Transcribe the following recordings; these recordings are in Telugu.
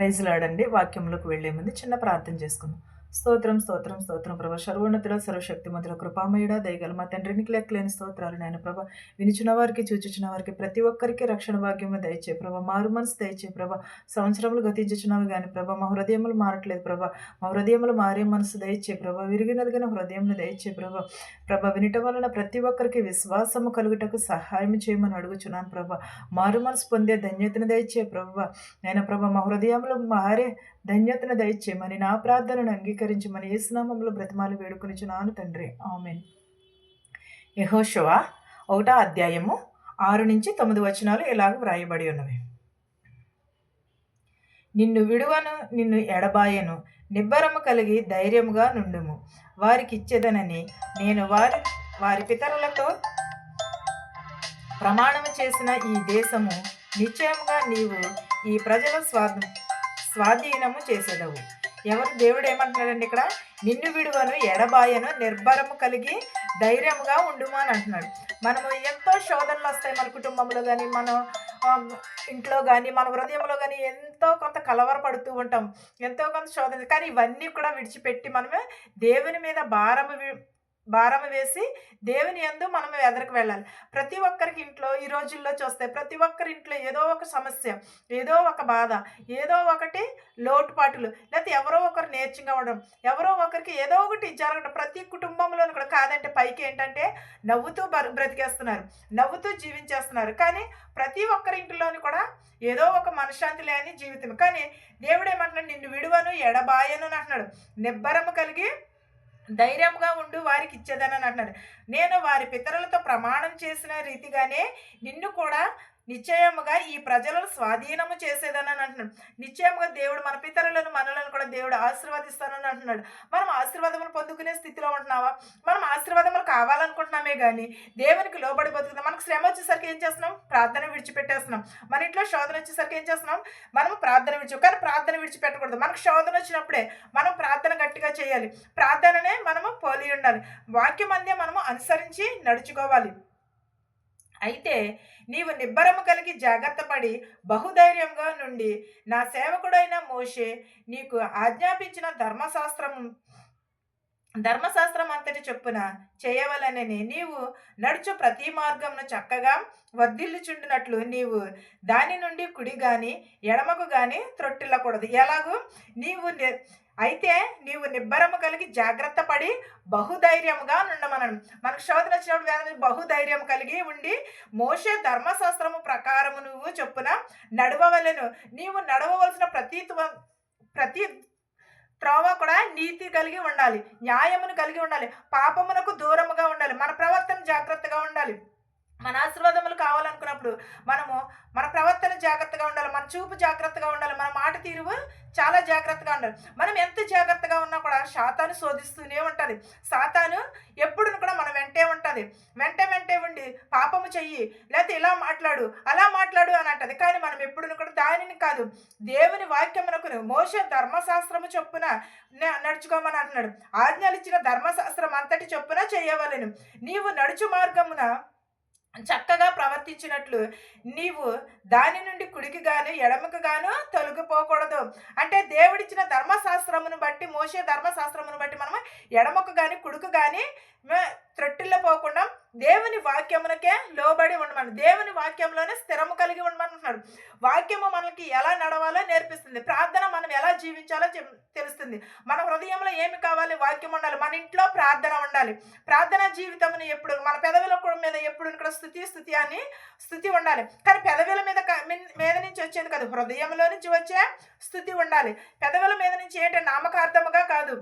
Praise lord. వాక్యంలోకి వెళ్ళే ముందు చిన్న ప్రార్థన చేసుకుందాం. స్తోత్రం, స్తోత్రం, స్తోత్రం ప్రభా! సర్వోన్నతుడ, సర్వశక్తిమంతుడ, కృపామయుడ, దయగల మా తండ్రి నీకు లెక్కలేని స్తోత్రాలు నాయన ప్రభా! వినుచున్న వారికి, చూచుచున్న వారికి ప్రతి ఒక్కరికి రక్షణ భాగ్యము దయచే ప్రభా! మారు మనసు దయచే ప్రభా! సంవత్సరములు గతించుచున్నవి గాని ప్రభా! మా హృదయములు మారట్లేదు ప్రభా! మా హృదయములు మారే మనసు దయచే ప్రభా! విరిగి నలిగిన హృదయమును దయచే ప్రభా! ప్రభా వినటం వలన ప్రతి ఒక్కరికి విశ్వాసము కలుగుటకు సహాయం చేయమని అడుగుచున్నాను ప్రభా! మారు మనసు పొందే ధన్యతను దయచే ప్రభా! నాయన ప్రభా మా హృదయంలో మారే ధన్యతను దయచేయమని నా ప్రార్థనను అంగీకరించమని యేసునామములో బ్రతిమాలి వేడుకొనిచున్నాను తండ్రి. ఆమేన్. యెహోషువ 1వ అధ్యాయము 6-9 వచనాలు ఇలాగ వ్రాయబడి ఉన్నవి. నిన్ను విడువను, నిన్ను ఎడబాయను, నిబ్బరము కలిగి ధైర్యముగా నుండుము. వారికిచ్చెదనని నేను వారి పితరులతో ప్రమాణము చేసిన ఈ దేశము నిశ్చయముగా నీవు ఈ ప్రజల స్వాధీనము చేసేదవు. దేవుడు ఏమంటున్నాడండి ఇక్కడ? నిన్ను విడువను, ఎడబాయను, నిర్భరము కలిగి ధైర్యముగా ఉండుము అని అంటున్నాడు. మనము ఎంతో శోధనలు వస్తాయి మన కుటుంబంలో కానీ, మన ఇంట్లో కానీ, మన హృదయంలో కానీ ఎంతో కొంత కలవరపడుతూ ఉంటాం, ఎంతో కొంత శోధన. కానీ ఇవన్నీ కూడా విడిచిపెట్టి మనమే దేవుని మీద భారం వేసి దేవుని యందు మనం ఎదరికి వెళ్ళాలి. ప్రతి ఒక్కరికి ఇంట్లో ఈ రోజుల్లో చూస్తే ప్రతి ఒక్కరి ఇంట్లో ఏదో ఒక సమస్య, ఏదో ఒక బాధ, ఏదో ఒకటి లోటుపాటులు, లేకపోతే ఎవరో ఒకరు నేర్చుగా ఉండడం, ఎవరో ఒకరికి ఏదో ఒకటి జరగడం. ప్రతి కుటుంబంలోనూ కూడా కాదంటే పైకి ఏంటంటే నవ్వుతూ బ్రతికేస్తున్నారు, నవ్వుతూ జీవించేస్తున్నారు. కానీ ప్రతి ఒక్కరి ఇంట్లోని కూడా ఏదో ఒక మనశ్శాంతి లేని జీవితం. కానీ దేవుడు ఏమంటున్నాడు? నిన్ను విడువను, ఎడబాయను అని అంటున్నాడు. నిబ్బరము కలిగి ధైర్యంగా ఉండు, వారికి ఇచ్చేదని అంటున్నారు. నేను వారి పితరులతో ప్రమాణం చేసిన రీతిగానే నిన్ను కూడా నిశ్చయముగా ఈ ప్రజలను స్వాధీనము చేసేదని అంటున్నాడు. నిశ్చయముగా దేవుడు మన పితరులను, మనలను కూడా దేవుడు ఆశీర్వదిస్తానని అంటున్నాడు. మనం ఆశీర్వాదములు పొందుకునే స్థితిలో ఉంటున్నావా? మనం ఆశీర్వాదములు కావాలనుకుంటున్నామే కానీ దేవునికి లోబడి బతుకుతాం. మనకు శ్రమ వచ్చేసరికి ఏం చేస్తున్నాం? ప్రార్థన విడిచిపెట్టేస్తున్నాం. మన ఇంట్లో శోధన వచ్చేసరికి ఏం చేస్తున్నాం? మనం ప్రార్థన కానీ ప్రార్థన విడిచిపెట్టకూడదు. మనకు శోధన వచ్చినప్పుడే మనం ప్రార్థన గట్టిగా చేయాలి. ప్రార్థననే మనము పోలి ఉండాలి. వాక్యం అందే మనము అనుసరించి నడుచుకోవాలి. అయితే నీవు నిబ్బరము కలిగి జాగ్రత్త పడి బహుధైర్యంగా నుండి నా సేవకుడైన మోషే నీకు ఆజ్ఞాపించిన ధర్మశాస్త్రం అంతటి చొప్పున చేయవలనని నీవు నడుచు ప్రతి మార్గమును చక్కగా వర్ధిల్లుచుండినట్లు నీవు దాని నుండి కుడి గాని ఎడమకు గాని త్రొట్టిల్లకూడదు. ఎలాగూ అయితే నీవు నిబ్బరము కలిగి జాగ్రత్త పడి బహుధైర్యముగా ఉండమనను. మనకు శోధన వచ్చినప్పుడు బహుధైర్యం కలిగి ఉండి మోషే ధర్మశాస్త్రము ప్రకారము నువ్వు చొప్పున నడవవలెను. నీవు నడవవలసిన ప్రతి త్రోవ కూడా నీతి కలిగి ఉండాలి, న్యాయమును కలిగి ఉండాలి, పాపమునకు దూరముగా ఉండాలి, మన ప్రవర్తన జాగ్రత్తగా ఉండాలి. మన ఆశీర్వాదములు కావాలనుకున్నప్పుడు మన ప్రవర్తన జాగ్రత్తగా ఉండాలి, మన చూపు జాగ్రత్తగా ఉండాలి, మన మాట తీరువు చాలా జాగ్రత్తగా ఉండాలి. మనం ఎంత జాగ్రత్తగా ఉన్నా కూడా సాతాను శోధిస్తూనే ఉంటుంది. సాతాను ఎప్పుడు కూడా మన వెంటే ఉంటుంది. వెంటే ఉండి పాపము చెయ్యి, లేకపోతే ఇలా మాట్లాడు, అలా మాట్లాడు అని అంటది. కానీ మనం ఎప్పుడు కూడా దానిని కాదు, దేవుని వాక్యమునకు మోషే ధర్మశాస్త్రము చొప్పున నడుచుకోమని అంటున్నాడు. ఆజ్ఞలు ఇచ్చిన ధర్మశాస్త్రం అంతటి చొప్పున చేయవలెను. నీవు నడుచు మార్గమున చక్కగా ప్రవర్తించినట్లు నీవు దాని నుండి కుడికి గాను ఎడమకు గాను తొలగిపోకూడదు. అంటే దేవుడిచ్చిన ధర్మశాస్త్రమును బట్టి, మోషే ధర్మశాస్త్రమును బట్టి మనం ఎడమకు గాని కుడుకు గాని త్రొట్టిల్లో పోకుండా దేవుని వాక్యమునకే లోబడి ఉండమని, దేవుని వాక్యంలోనే స్థిరము కలిగి ఉండమంటున్నాడు. వాక్యము మనకి ఎలా నడవాలో నేర్పిస్తుంది. ప్రార్థన మనం ఎలా జీవించాలో తెలుస్తుంది. మన హృదయంలో ఏమి కావాలి? వాక్యం ఉండాలి. మన ఇంట్లో ప్రార్థన ఉండాలి. ప్రార్థన జీవితమును ఎప్పుడు మన పెదవుల మీద ఎప్పుడు ఇక్కడ స్థుతి ఉండాలి. కానీ పెదవుల మీద నుంచి వచ్చేది కాదు, హృదయంలో నుంచి వచ్చే స్థుతి ఉండాలి. పెదవుల మీద నుంచి ఏంటంటే నామకార్థముగా కాదు,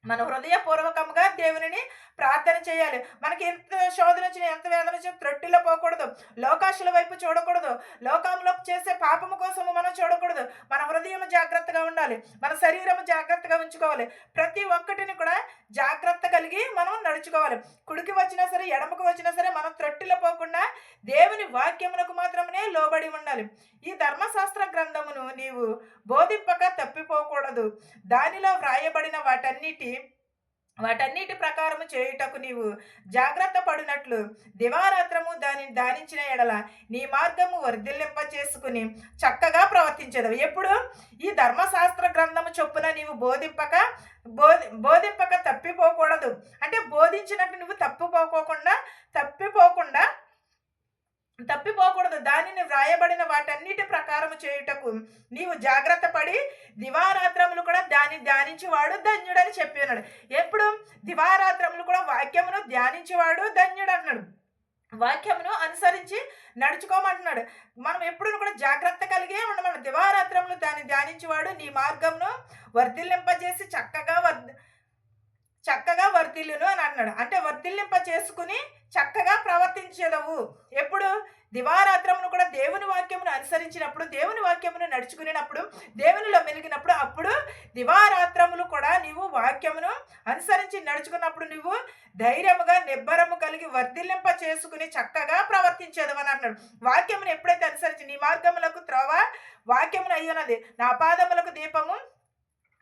మన హృదయపూర్వకంగా దేవుని ప్రార్థన చేయాలి. మనకి ఎంత శోధన వచ్చినా, ఎంత వేదన వచ్చినా త్రొట్టిలో పోకూడదు, లోకాశుల వైపు చూడకూడదు, లోకంలో చేసే పాపము కోసము మనం చూడకూడదు. మన హృదయం జాగ్రత్తగా ఉండాలి, మన శరీరం జాగ్రత్తగా ఉంచుకోవాలి. ప్రతి ఒక్కటిని కూడా జాగ్రత్త కలిగి మనం నడుచుకోవాలి. కుడికి వచ్చినా సరే, ఎడమకు వచ్చినా సరే మనం త్రొట్టిలో పోకుండా దేవుని వాక్యమునకు మాత్రమే లోబడి ఉండాలి. ఈ ధర్మశాస్త్ర గ్రంథమును నీవు బోధింపక తప్పిపోకూడదు. దానిలో వ్రాయబడిన వాటన్నిటి వాటన్నిటి ప్రకారము చేయుటకు నీవు జాగ్రత్త పడినట్లు దివారాత్రము దానిని ధ్యానించిన ఎడల నీ మార్గము వర్ధిల్లింప చేసుకుని చక్కగా ప్రవర్తించేదవు. ఎప్పుడు ఈ ధర్మశాస్త్ర గ్రంథము చొప్పున నీవు బోధింపక తప్పిపోకూడదు. అంటే బోధించినట్టు నువ్వు తప్పిపోకూడదు. దానిని వ్రాయబడిన వాటన్నిటి ప్రకారము చేయుటకు నీవు జాగ్రత్త పడి దివారాత్రములు కూడా దాన్ని ధ్యానించేవాడు ధన్యుడని చెప్పి ఉన్నాడు. ఎప్పుడు దివారాత్రములు కూడా వాక్యమును ధ్యానించేవాడు ధన్యుడు అన్నాడు. వాక్యమును అనుసరించి నడుచుకోమంటున్నాడు. మనం ఎప్పుడు కూడా జాగ్రత్త కలిగే ఉండమన్నాడు. దివారాత్రములు దాన్ని ధ్యానించేవాడు నీ మార్గమును వర్ధిల్లింపజేసి చక్కగా వర్ధిల్లును అని అన్నాడు. అంటే వర్ధిల్లింప చేసుకుని చక్కగా ప్రవర్తించేదవు. ఎప్పుడు దివారాత్రమును కూడా దేవుని వాక్యమును అనుసరించినప్పుడు, దేవుని వాక్యమును నడుచుకునేటప్పుడు, దేవునిలో మెలిగినప్పుడు, అప్పుడు దివారాత్రములు కూడా నీవు వాక్యమును అనుసరించి నడుచుకున్నప్పుడు నువ్వు ధైర్యముగా నిబ్బరము కలిగి వర్ధిల్లింప చేసుకుని చక్కగా ప్రవర్తించేదవు అని అన్నాడు. వాక్యమును ఎప్పుడైతే అనుసరించి నీ మార్గములకు త్రోవ వాక్యమును అయ్యున్నది, నా పాదములకు దీపము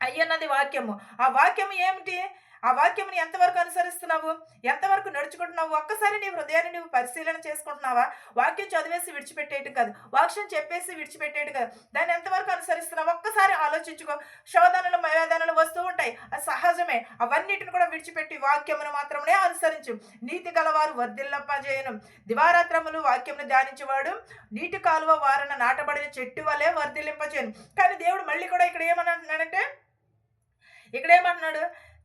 అయ్యున్నది వాక్యము. ఆ వాక్యము ఏమిటి? ఆ వాక్యముని ఎంతవరకు అనుసరిస్తున్నావు, ఎంతవరకు నడుచుకుంటున్నావు? ఒక్కసారి నీ హృదయాన్ని నువ్వు పరిశీలన చేసుకుంటున్నావా? వాక్యం చదివేసి విడిచిపెట్టేయటం కాదు, వాక్యం చెప్పేసి విడిచిపెట్టేయటం కాదు. దాన్ని ఎంతవరకు అనుసరిస్తున్నావు ఒక్కసారి ఆలోచించుకో. శోధనలు వేదనలు వస్తూ ఉంటాయి, అది సహజమే. అవన్నిటిని కూడా విడిచిపెట్టి వాక్యమును మాత్రమే అనుసరించు. నీతి గలవారు వర్ధిల్లింపజేయును. దివారాత్రములు వాక్యమును ధ్యానించేవాడు నీటి కాలువ వారన నాటబడిన చెట్టు వలె వర్ధిల్లింపజేయను. కానీ దేవుడు మళ్ళీ కూడా ఇక్కడ ఏమంటున్నాడు?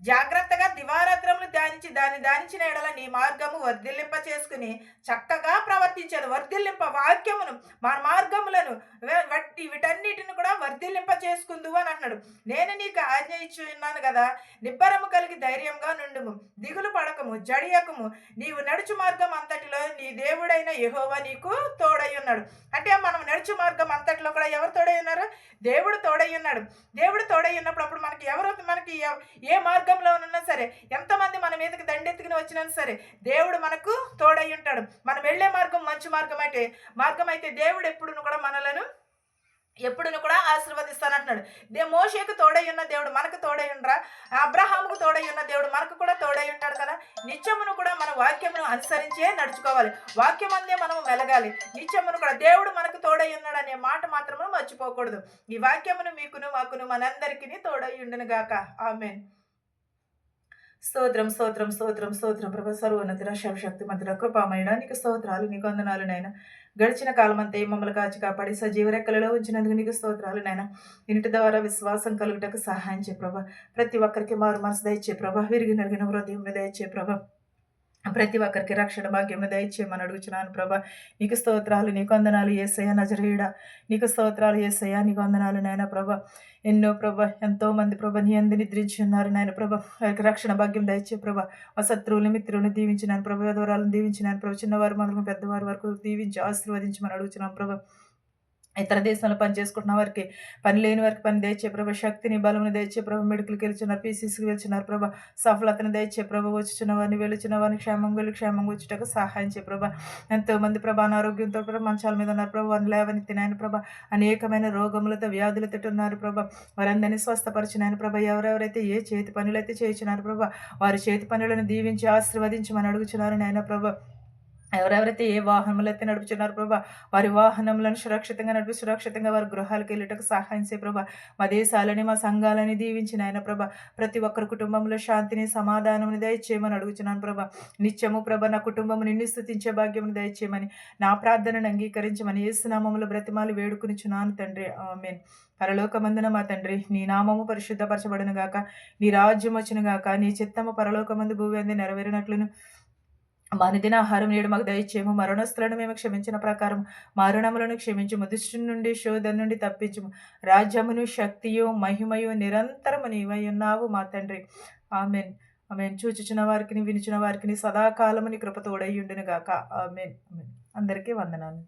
జాగ్రత్తగా దివారాత్రములు ధ్యానించిన ఎడల నీ మార్గము వర్ధిల్లింప చేసుకుని చక్కగా ప్రవర్తించేది. వర్ధిల్లింప వాక్యమును మన మార్గములను వీటన్నిటిని కూడా వర్ధిల్లింప చేసుకుందువు అని అన్నాడు. నేను నీకు ఆజ్ఞ ఇచ్చి ఉన్నాను కదా, నిబ్బరము కలిగి ధైర్యంగా నుండుము, దిగులు పడకము, జడియకము. నీవు నడుచు మార్గం అంతటిలో నీ దేవుడైన యెహోవా నీకు తోడై ఉన్నాడు. అంటే మనం నడుచు మార్గం అంతటిలో కూడా ఎవరు తోడై ఉన్నారు? దేవుడు తోడై ఉన్నాడు. దేవుడు తోడై ఉన్నప్పుడు అప్పుడు మనకి ఏ మార్గంలో ఉన్నా సరే, ఎంతమంది మన మీదకి దండెత్తుకుని వచ్చినా సరే దేవుడు మనకు తోడై ఉంటాడు. మనం వెళ్ళే మార్గం మంచి మార్గం అయితే దేవుడు ఎప్పుడును కూడా మనలను ఆశీర్వదిస్తానంటున్నాడు. మోషేకు తోడై ఉన్న దేవుడు మనకు తోడై ఉండరా? అబ్రహాముకు తోడై ఉన్న దేవుడు మనకు కూడా తోడై ఉంటాడు కదా. నిత్యమును కూడా మన వాక్యమును అనుసరించే నడుచుకోవాలి. వాక్యం అందే మనము వెలగాలి. నిత్యమును కూడా దేవుడు మనకు తోడై ఉన్నాడు అనే మాట మాత్రము మర్చిపోకూడదు. ఈ వాక్యమును మీకును మాకును మనందరికీ తోడై ఉండును గాక. ఆమేన్. స్తోత్రం స్తోత్రం స్తోత్రం స్తోత్రం ప్రభు. సర్వోన్నతుడ, శక్తి మంతుడ, కృపామయుడా, నీకు స్తోత్రాలు, నీకు వందనాలు నాయన. గడిచిన కాలమంతా మమ్మల్ని కాచి కాపాడి సజీవరెక్కలలో ఉంచినందుకు నీకు స్తోత్రాలు నాయన. ఇంటి ద్వారా విశ్వాసం కలుగుటకు సహాయం చే ప్రభా. ప్రతి ఒక్కరికి మారు మనసు దయచే ప్రభా. విరిగి నలిగిన హృదయం దయచే ప్రభా. ప్రతి ఒక్కరికి రక్షణ భాగ్యం దయచేయమని అడుగుచున్నాను ప్రభా. నీకు స్తోత్రాలు, నీకు వందనాలు యేసయ్య నజరేయుడా. నీకు స్తోత్రాలు యేసయ్య, నీకు వందనాలు నాయన ప్రభా. ఎన్నో ప్రభా, ఎంతో మంది ప్రభా నీ అందు నిద్రించి ఉన్నారు నాయన ప్రభా. రక్షణ భాగ్యం దయచే ప్రభా. ఆ శత్రువులు మిత్రులను దీవించినాను ప్రభా. దూరాలను దీవించినాను ప్రభా. చిన్నవారు మొదలు పెద్దవారి వరకు దీవించి ఆశీర్వదించమని అడుగుచున్నాను ప్రభా. ఇతర దేశంలో పని చేసుకుంటున్న వారికి, పని లేని వారికి పని దయచే ప్రభా. శక్తిని బలమును దయచే ప్రభా. మెడికల్కి వెళ్తున్నారు, పీసీసీకి వెళ్తున్నారు ప్రభా. సఫలతను దయచే ప్రభా. వచ్చుచున్న వారిని వెళుచున్న వారిని క్షేమంగా వచ్చుటకు సహాయం చే ప్రభా. ఎంతోమంది ప్రభా అనారోగ్యంతో ప్రభా మంచాల మీద ఉన్నారు ప్రభా. వారిని లేవనెత్తినాయన ప్రభా. అనేకమైన రోగములతో వ్యాధులతో ఉన్నారు ప్రభా. వారందరినీ స్వస్థపరిచినాయన ప్రభా. ఎవరెవరైతే ఏ చేతి పనులైతే చేయించున్నారు ప్రభా, వారి చేతి పనులను దీవించి ఆశీర్వదించమని అడుగుచున్నారు నాయన ప్రభా. ఎవరెవరైతే ఏ వాహనములైతే నడుపుచున్నారు ప్రభా, వారి వాహనములను సురక్షితంగా వారి గృహాలకు వెళ్ళటకు సహాయం చే ప్రభా. మా దేశాలని, మా సంఘాలని దీవించిన ఆయన ప్రభా. ప్రతి ఒక్కరి కుటుంబంలో శాంతిని, సమాధానముని దయచేయమని అడుగుచున్నాను ప్రభా. నిత్యము ప్రభా నా కుటుంబము నిన్ను స్తుతించే భాగ్యమును దయచేయమని, నా ప్రార్థనను అంగీకరించమని యేసునామములో బ్రతిమాలి వేడుకునిచున్నాను తండ్రి. ఆమేన్. పరలోకమందున మా తండ్రి, నీ నామము పరిశుద్ధపరచబడును గాక, నీ రాజ్యం వచ్చును గాక, నీ చిత్తము పరలోకమందు భూమి అందు నెరవేరినట్లును మా అనుదిన ఆహారం నేడు మాకు దయచేయము. మరణస్తులను మేము క్షమించిన ప్రకారం మరణములను క్షమించుము. దుష్టు నుండి, శోధన నుండి తప్పించుము. రాజ్యమును, శక్తియు, మహిమయు నిరంతరము నీవై ఉన్నావు మా తండ్రి. ఆమెన్. ఆమెన్. చూచుచున్న వారికి, వినుచున్న వారికి సదాకాలము నీ కృప తోడై ఉండును గాక. ఆమెన్. అందరికీ వందనాలు.